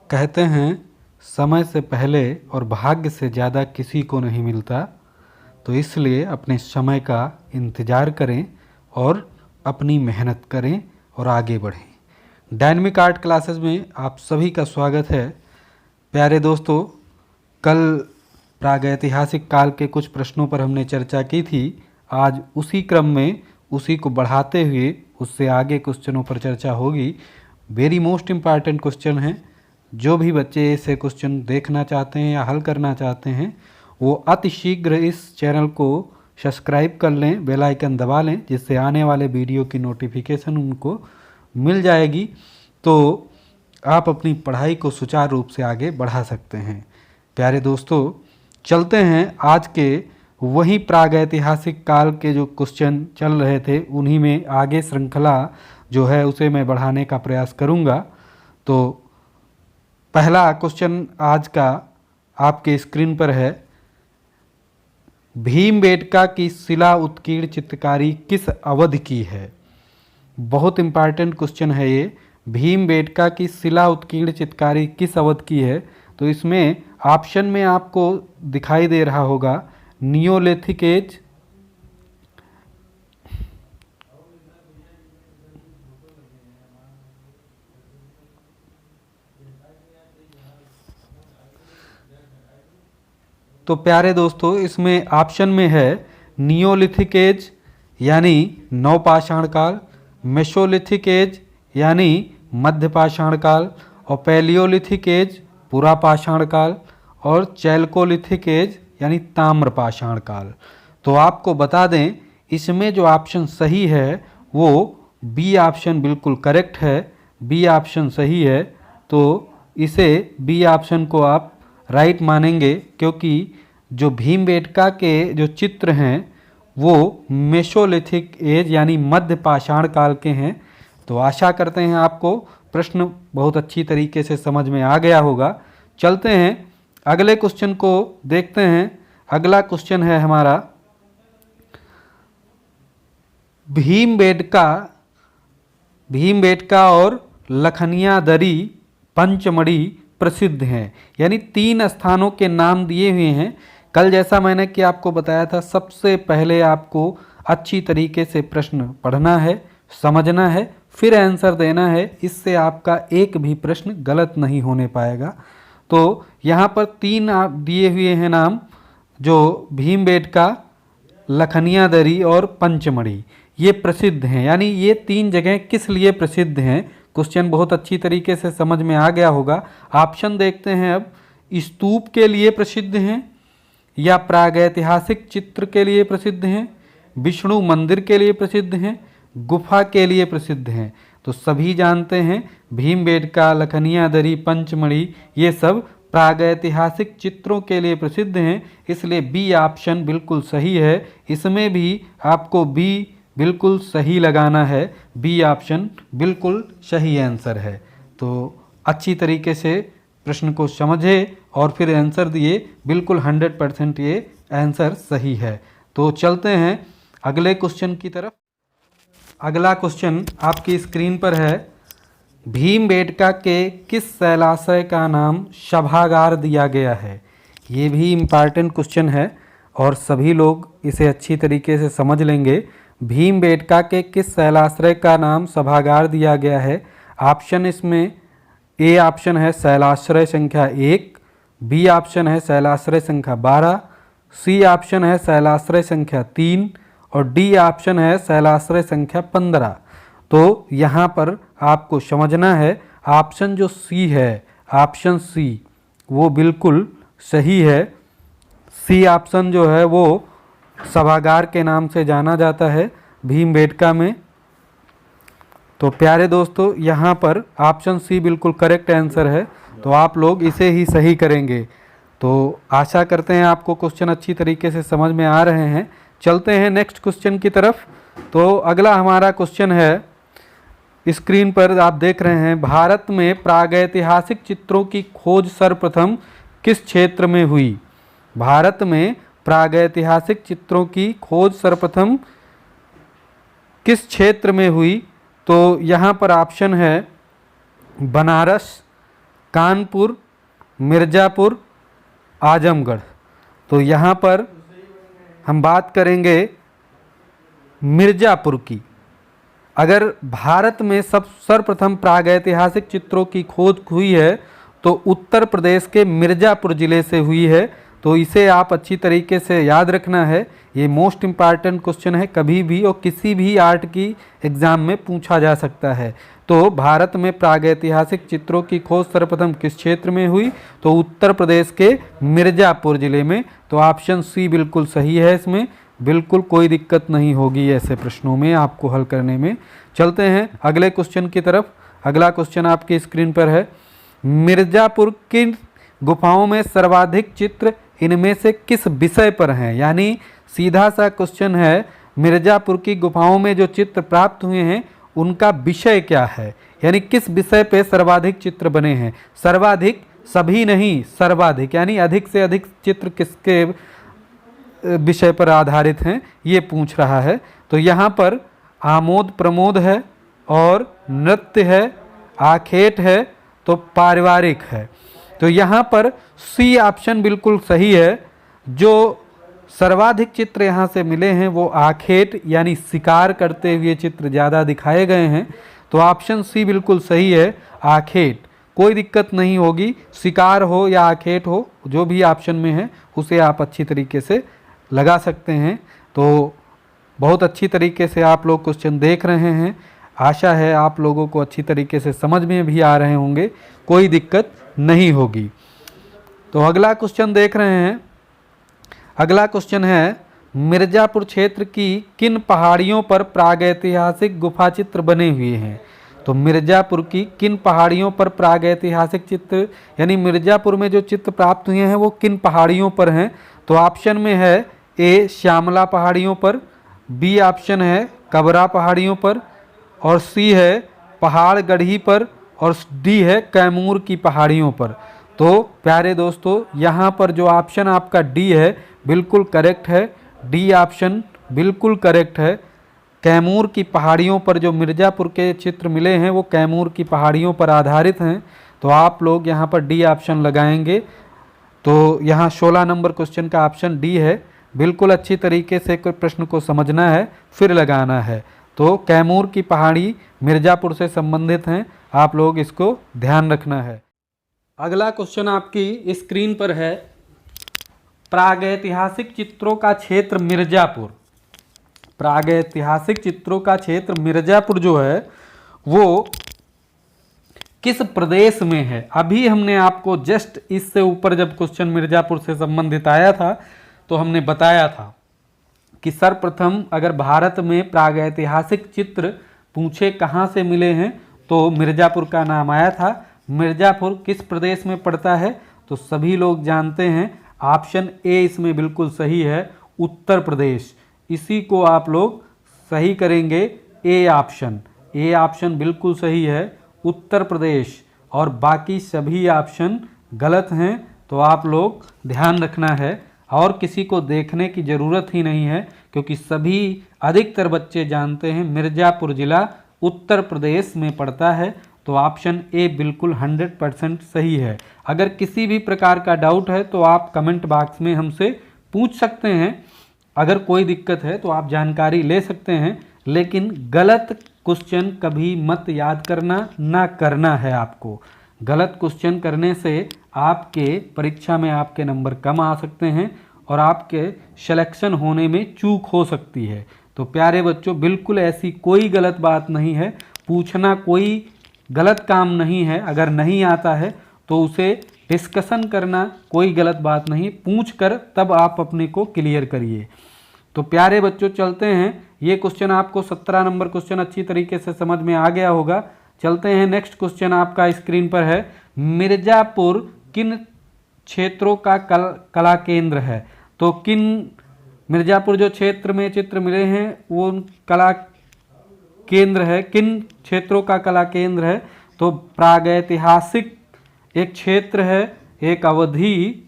कहते हैं समय से पहले और भाग्य से ज़्यादा किसी को नहीं मिलता, तो इसलिए अपने समय का इंतज़ार करें और अपनी मेहनत करें और आगे बढ़ें। डायनेमिक आर्ट क्लासेस में आप सभी का स्वागत है। प्यारे दोस्तों, कल प्रागैतिहासिक काल के कुछ प्रश्नों पर हमने चर्चा की थी। आज उसी क्रम में उसी को बढ़ाते हुए उससे आगे क्वेश्चनों पर चर्चा होगी। वेरी मोस्ट इम्पॉर्टेंट क्वेश्चन है। जो भी बच्चे ऐसे क्वेश्चन देखना चाहते हैं या हल करना चाहते हैं, वो अति शीघ्र इस चैनल को सब्सक्राइब कर लें, बेल आइकन दबा लें, जिससे आने वाले वीडियो की नोटिफिकेशन उनको मिल जाएगी। तो आप अपनी पढ़ाई को सुचारू रूप से आगे बढ़ा सकते हैं। प्यारे दोस्तों, चलते हैं आज के वही प्रागैतिहासिक काल के जो क्वेश्चन चल रहे थे, उन्हीं में आगे श्रृंखला जो है उसे मैं बढ़ाने का प्रयास करूंगा। तो पहला क्वेश्चन आज का आपके स्क्रीन पर है। भीमबेटका की शिला उत्कीर्ण चित्रकारी किस अवधि की है? बहुत इंपॉर्टेंट क्वेश्चन है ये। भीमबेटका की शिला उत्कीर्ण चित्रकारी किस अवधि की है? तो इसमें ऑप्शन में आपको दिखाई दे रहा होगा नियोलिथिक एज, तो प्यारे दोस्तों इसमें ऑप्शन में है नियोलिथिक एज यानी नवपाषाण काल, मेसोलिथिक एज यानी मध्यपाषाण काल, और पैलियोलिथिक एज पुरापाषाण काल, और चैल्कोलिथिक एज यानी ताम्रपाषाण काल। तो आपको बता दें, इसमें जो ऑप्शन सही है वो बी ऑप्शन बिल्कुल करेक्ट है। बी ऑप्शन सही है, तो इसे बी ऑप्शन को आप राइट मानेंगे, क्योंकि जो भीमबेटका के जो चित्र हैं वो मेसोलिथिक एज यानी मध्य पाषाण काल के हैं। तो आशा करते हैं आपको प्रश्न बहुत अच्छी तरीके से समझ में आ गया होगा। चलते हैं अगले क्वेश्चन को देखते हैं। अगला क्वेश्चन है हमारा, भीमबेटका और लखनिया दरी पंचमढ़ी प्रसिद्ध हैं, यानी 3 स्थानों के नाम दिए हुए हैं। कल जैसा मैंने कि आपको बताया था, सबसे पहले आपको अच्छी तरीके से प्रश्न पढ़ना है, समझना है, फिर आंसर देना है। इससे आपका एक भी प्रश्न गलत नहीं होने पाएगा। तो यहाँ पर 3 आप दिए हुए हैं नाम, जो भीमबेटका, लखनिया दरी और पंचमढ़ी, ये प्रसिद्ध हैं। यानी ये 3 जगह किस लिए प्रसिद्ध हैं? क्वेश्चन बहुत अच्छी तरीके से समझ में आ गया होगा। ऑप्शन देखते हैं अब। स्तूप के लिए प्रसिद्ध हैं, या प्रागैतिहासिक चित्र के लिए प्रसिद्ध हैं, विष्णु मंदिर के लिए प्रसिद्ध हैं, गुफा के लिए प्रसिद्ध हैं। तो सभी जानते हैं भीमबेटका, लखनिया दरी, पंचमढ़ी ये सब प्रागैतिहासिक चित्रों के लिए प्रसिद्ध हैं, इसलिए बी ऑप्शन बिल्कुल सही है। इसमें भी आपको बी बिल्कुल सही लगाना है। बी ऑप्शन बिल्कुल सही आंसर है। तो अच्छी तरीके से प्रश्न को समझे और फिर आंसर दिए। बिल्कुल 100% ये आंसर सही है। तो चलते हैं अगले क्वेश्चन की तरफ। अगला क्वेश्चन आपकी स्क्रीन पर है। भीमबेटका के किस शैलाश्रय का नाम सभागार दिया गया है? ये भी इम्पॉर्टेंट क्वेश्चन है और सभी लोग इसे अच्छी तरीके से समझ लेंगे। भीमबेटका के किस शैलाश्रय का नाम सभागार दिया गया है? ऑप्शन इसमें ए ऑप्शन है शैलाश्रय संख्या 1, बी ऑप्शन है शैलाश्रय संख्या 12, सी ऑप्शन है शैलाश्रय संख्या 3 और डी ऑप्शन है शैलाश्रय संख्या 15। तो यहाँ पर आपको समझना है, ऑप्शन जो सी है, ऑप्शन सी वो बिल्कुल सही है। सी ऑप्शन जो है वो सभागार के नाम से जाना जाता है भीमबेटका में। तो प्यारे दोस्तों, यहाँ पर ऑप्शन सी बिल्कुल करेक्ट आंसर है, तो आप लोग इसे ही सही करेंगे। तो आशा करते हैं आपको क्वेश्चन अच्छी तरीके से समझ में आ रहे हैं। चलते हैं नेक्स्ट क्वेश्चन की तरफ। तो अगला हमारा क्वेश्चन है, स्क्रीन पर आप देख रहे हैं, भारत में प्रागैतिहासिक चित्रों की खोज सर्वप्रथम किस क्षेत्र में हुई? भारत में प्रागैतिहासिक चित्रों की खोज सर्वप्रथम किस क्षेत्र में हुई? तो यहाँ पर ऑप्शन है बनारस, कानपुर, मिर्ज़ापुर, आजमगढ़। तो यहाँ पर हम बात करेंगे मिर्ज़ापुर की। अगर भारत में सर्वप्रथम प्रागैतिहासिक चित्रों की खोज हुई है तो उत्तर प्रदेश के मिर्ज़ापुर ज़िले से हुई है। तो इसे आप अच्छी तरीके से याद रखना है, ये मोस्ट इम्पॉर्टेंट क्वेश्चन है, कभी भी और किसी भी आर्ट की एग्ज़ाम में पूछा जा सकता है। तो भारत में प्रागैतिहासिक चित्रों की खोज सर्वप्रथम किस क्षेत्र में हुई? तो उत्तर प्रदेश के मिर्ज़ापुर ज़िले में। तो ऑप्शन सी बिल्कुल सही है, इसमें बिल्कुल कोई दिक्कत नहीं होगी ऐसे प्रश्नों में आपको हल करने में। चलते हैं अगले क्वेश्चन की तरफ। अगला क्वेश्चन आपकी स्क्रीन पर है, मिर्ज़ापुर की गुफाओं में सर्वाधिक चित्र इनमें से किस विषय पर हैं? यानी सीधा सा क्वेश्चन है, मिर्ज़ापुर की गुफाओं में जो चित्र प्राप्त हुए हैं उनका विषय क्या है, यानी किस विषय पे सर्वाधिक चित्र बने हैं। सर्वाधिक सभी नहीं, सर्वाधिक यानी अधिक से अधिक चित्र किसके विषय पर आधारित हैं ये पूछ रहा है। तो यहाँ पर आमोद प्रमोद है और नृत्य है, आखेट है, तो पारिवारिक है। तो यहाँ पर सी ऑप्शन बिल्कुल सही है। जो सर्वाधिक चित्र यहाँ से मिले हैं वो आखेट यानी शिकार करते हुए चित्र ज़्यादा दिखाए गए हैं। तो ऑप्शन सी बिल्कुल सही है, आखेट। कोई दिक्कत नहीं होगी, शिकार हो या आखेट हो, जो भी ऑप्शन में है उसे आप अच्छी तरीके से लगा सकते हैं। तो बहुत अच्छी तरीके से आप लोग क्वेश्चन देख रहे हैं, आशा है आप लोगों को अच्छी तरीके से समझ में भी आ रहे होंगे, कोई दिक्कत नहीं होगी। तो अगला क्वेश्चन देख रहे हैं। अगला क्वेश्चन है, मिर्ज़ापुर क्षेत्र की किन पहाड़ियों पर प्रागैतिहासिक गुफा चित्र बने हुए हैं? तो मिर्ज़ापुर की किन पहाड़ियों पर प्रागैतिहासिक चित्र यानी मिर्ज़ापुर में जो चित्र प्राप्त हुए हैं वो किन पहाड़ियों पर हैं? तो ऑप्शन में है ए श्यामला पहाड़ियों पर, बी ऑप्शन है कबरा पहाड़ियों पर, और सी है पहाड़ गढ़ी पर, और डी है कैमूर की पहाड़ियों पर। तो प्यारे दोस्तों यहाँ पर जो ऑप्शन आपका डी है बिल्कुल करेक्ट है, डी ऑप्शन बिल्कुल करेक्ट है। कैमूर की पहाड़ियों पर जो मिर्ज़ापुर के चित्र मिले हैं वो कैमूर की पहाड़ियों पर आधारित हैं। तो आप लोग यहाँ पर डी ऑप्शन लगाएंगे। तो यहाँ 16 नंबर क्वेश्चन का ऑप्शन डी है। बिल्कुल अच्छी तरीके से कोई प्रश्न को समझना है फिर लगाना है। तो कैमूर की पहाड़ी मिर्ज़ापुर से संबंधित हैं, आप लोग इसको ध्यान रखना है। अगला क्वेश्चन आपकी स्क्रीन पर है, प्रागैतिहासिक चित्रों का क्षेत्र मिर्ज़ापुर। प्रागैतिहासिक चित्रों का क्षेत्र मिर्ज़ापुर जो है वो किस प्रदेश में है? अभी हमने आपको जस्ट इससे ऊपर जब क्वेश्चन मिर्ज़ापुर से संबंधित आया था तो हमने बताया था कि सर्वप्रथम अगर भारत में प्रागैतिहासिक चित्र पूछे कहाँ से मिले हैं तो मिर्ज़ापुर का नाम आया था। मिर्ज़ापुर किस प्रदेश में पड़ता है? तो सभी लोग जानते हैं ऑप्शन ए इसमें बिल्कुल सही है, उत्तर प्रदेश। इसी को आप लोग सही करेंगे, ए ऑप्शन। ए ऑप्शन बिल्कुल सही है, उत्तर प्रदेश, और बाकी सभी ऑप्शन गलत हैं। तो आप लोग ध्यान रखना है और किसी को देखने की ज़रूरत ही नहीं है, क्योंकि सभी अधिकतर बच्चे जानते हैं मिर्ज़ापुर ज़िला उत्तर प्रदेश में पड़ता है। तो ऑप्शन ए बिल्कुल 100% सही है। अगर किसी भी प्रकार का डाउट है तो आप कमेंट बॉक्स में हमसे पूछ सकते हैं। अगर कोई दिक्कत है तो आप जानकारी ले सकते हैं, लेकिन गलत क्वेश्चन कभी मत याद करना, ना करना है आपको। गलत क्वेश्चन करने से आपके परीक्षा में आपके नंबर कम आ सकते हैं और आपके सिलेक्शन होने में चूक हो सकती है। तो प्यारे बच्चों, बिल्कुल ऐसी कोई गलत बात नहीं है, पूछना कोई गलत काम नहीं है। अगर नहीं आता है तो उसे डिस्कशन करना कोई गलत बात नहीं, पूछ कर तब आप अपने को क्लियर करिए। तो प्यारे बच्चों चलते हैं, ये क्वेश्चन आपको 17 नंबर क्वेश्चन अच्छी तरीके से समझ में आ गया होगा। चलते हैं नेक्स्ट क्वेश्चन आपका स्क्रीन पर है, मिर्ज़ापुर किन क्षेत्रों का कला केंद्र है? तो किन मिर्ज़ापुर जो क्षेत्र में चित्र मिले हैं वो कला केंद्र है, किन क्षेत्रों का कला केंद्र है? तो प्रागैतिहासिक एक क्षेत्र है, एक अवधी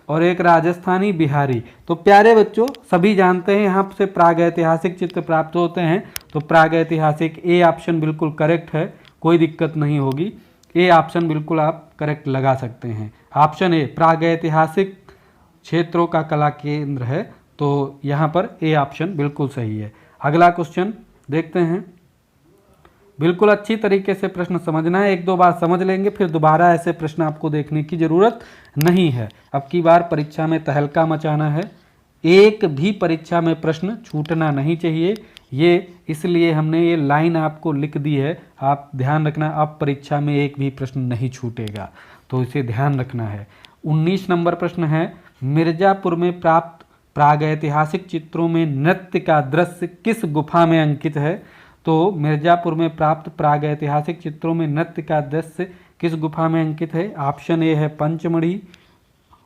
और एक राजस्थानी बिहारी। तो प्यारे बच्चों सभी जानते हैं यहाँ से प्रागैतिहासिक चित्र प्राप्त होते हैं। तो प्रागैतिहासिक ए ऑप्शन बिल्कुल करेक्ट है, कोई दिक्कत नहीं होगी। ए ऑप्शन बिल्कुल आप करेक्ट लगा सकते हैं। ऑप्शन ए प्रागैतिहासिक क्षेत्रों का कला केंद्र है, तो यहाँ पर ए ऑप्शन बिल्कुल सही है। अगला क्वेश्चन देखते हैं। बिल्कुल अच्छी तरीके से प्रश्न समझना है, एक दो बार समझ लेंगे फिर दोबारा ऐसे प्रश्न आपको देखने की ज़रूरत नहीं है। अब की बार परीक्षा में तहलका मचाना है, एक भी परीक्षा में प्रश्न छूटना नहीं चाहिए। ये इसलिए हमने ये लाइन आपको लिख दी है, आप ध्यान रखना, अब परीक्षा में एक भी प्रश्न नहीं छूटेगा, तो इसे ध्यान रखना है। 19 नंबर प्रश्न है, मिर्जापुर में प्राप्त प्रागैतिहासिक चित्रों में नृत्य का दृश्य किस गुफा में अंकित है? तो मिर्जापुर में प्राप्त प्रागैतिहासिक चित्रों में नृत्य का दृश्य किस गुफा में अंकित है? ऑप्शन ए है पंचमढ़ी,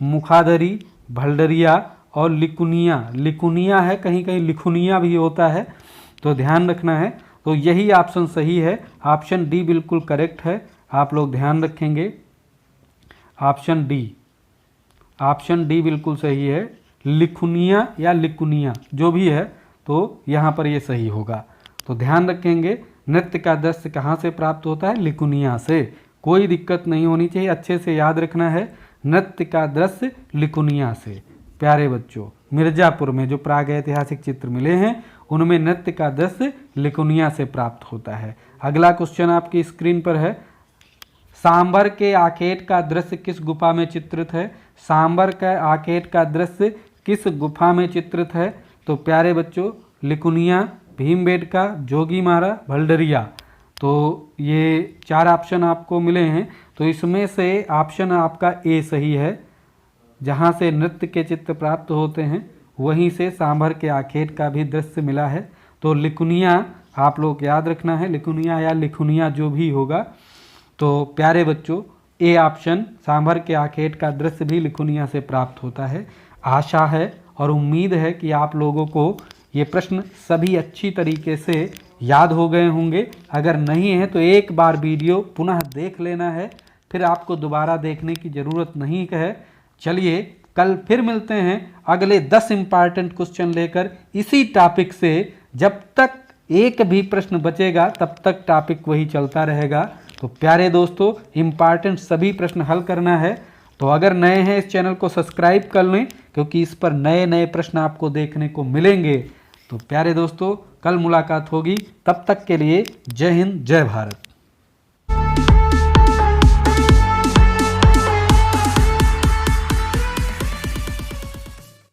मुखादरी, भल्डरिया और लिकुनिया। लिकुनिया है, कहीं कहीं लिखुनिया भी होता है, तो ध्यान रखना है। तो यही ऑप्शन सही है, ऑप्शन डी बिल्कुल करेक्ट है, आप लोग ध्यान रखेंगे। ऑप्शन डी बिल्कुल सही है, लिखुनिया या लिकुनिया जो भी है, तो यहाँ पर ये सही होगा। तो ध्यान रखेंगे, नृत्य का दृश्य कहाँ से प्राप्त होता है? लिकुनिया से। कोई दिक्कत नहीं होनी चाहिए, अच्छे से याद रखना है, नृत्य का दृश्य लिकुनिया से। प्यारे बच्चों, मिर्जापुर में जो प्रागैतिहासिक चित्र मिले हैं उनमें नृत्य का दृश्य लिकुनिया से प्राप्त होता है। अगला क्वेश्चन आपकी स्क्रीन पर है, सांबर के आखेट का दृश्य किस गुफा में चित्रित है? सांबर का आखेट का दृश्य किस गुफा में चित्रित है? तो प्यारे बच्चों, लिकुनिया, भीमबेटका, जोगीमारा, भल्डरिया। तो ये 4 ऑप्शन आपको मिले हैं, तो इसमें से ऑप्शन आपका ए सही है। जहाँ से नृत्य के चित्र प्राप्त होते हैं वहीं से सांभर के आखेट का भी दृश्य मिला है। तो लिकुनिया आप लोग याद रखना है, लिकुनिया या लिखुनिया जो भी होगा। तो प्यारे बच्चों, ए ऑप्शन सांभर के आखेट का दृश्य भी लिकुनिया से प्राप्त होता है। आशा है और उम्मीद है कि आप लोगों को ये प्रश्न सभी अच्छी तरीके से याद हो गए होंगे। अगर नहीं है तो एक बार वीडियो पुनः देख लेना है, फिर आपको दोबारा देखने की ज़रूरत नहीं है। चलिए कल फिर मिलते हैं अगले 10 इंपॉर्टेंट क्वेश्चन लेकर इसी टॉपिक से। जब तक एक भी प्रश्न बचेगा तब तक टॉपिक वही चलता रहेगा। तो प्यारे दोस्तों, इंपॉर्टेंट सभी प्रश्न हल करना है। तो अगर नए हैं इस चैनल को सब्सक्राइब कर लें, क्योंकि इस पर नए नए प्रश्न आपको देखने को मिलेंगे। तो प्यारे दोस्तों, कल मुलाकात होगी, तब तक के लिए जय हिंद, जय भारत।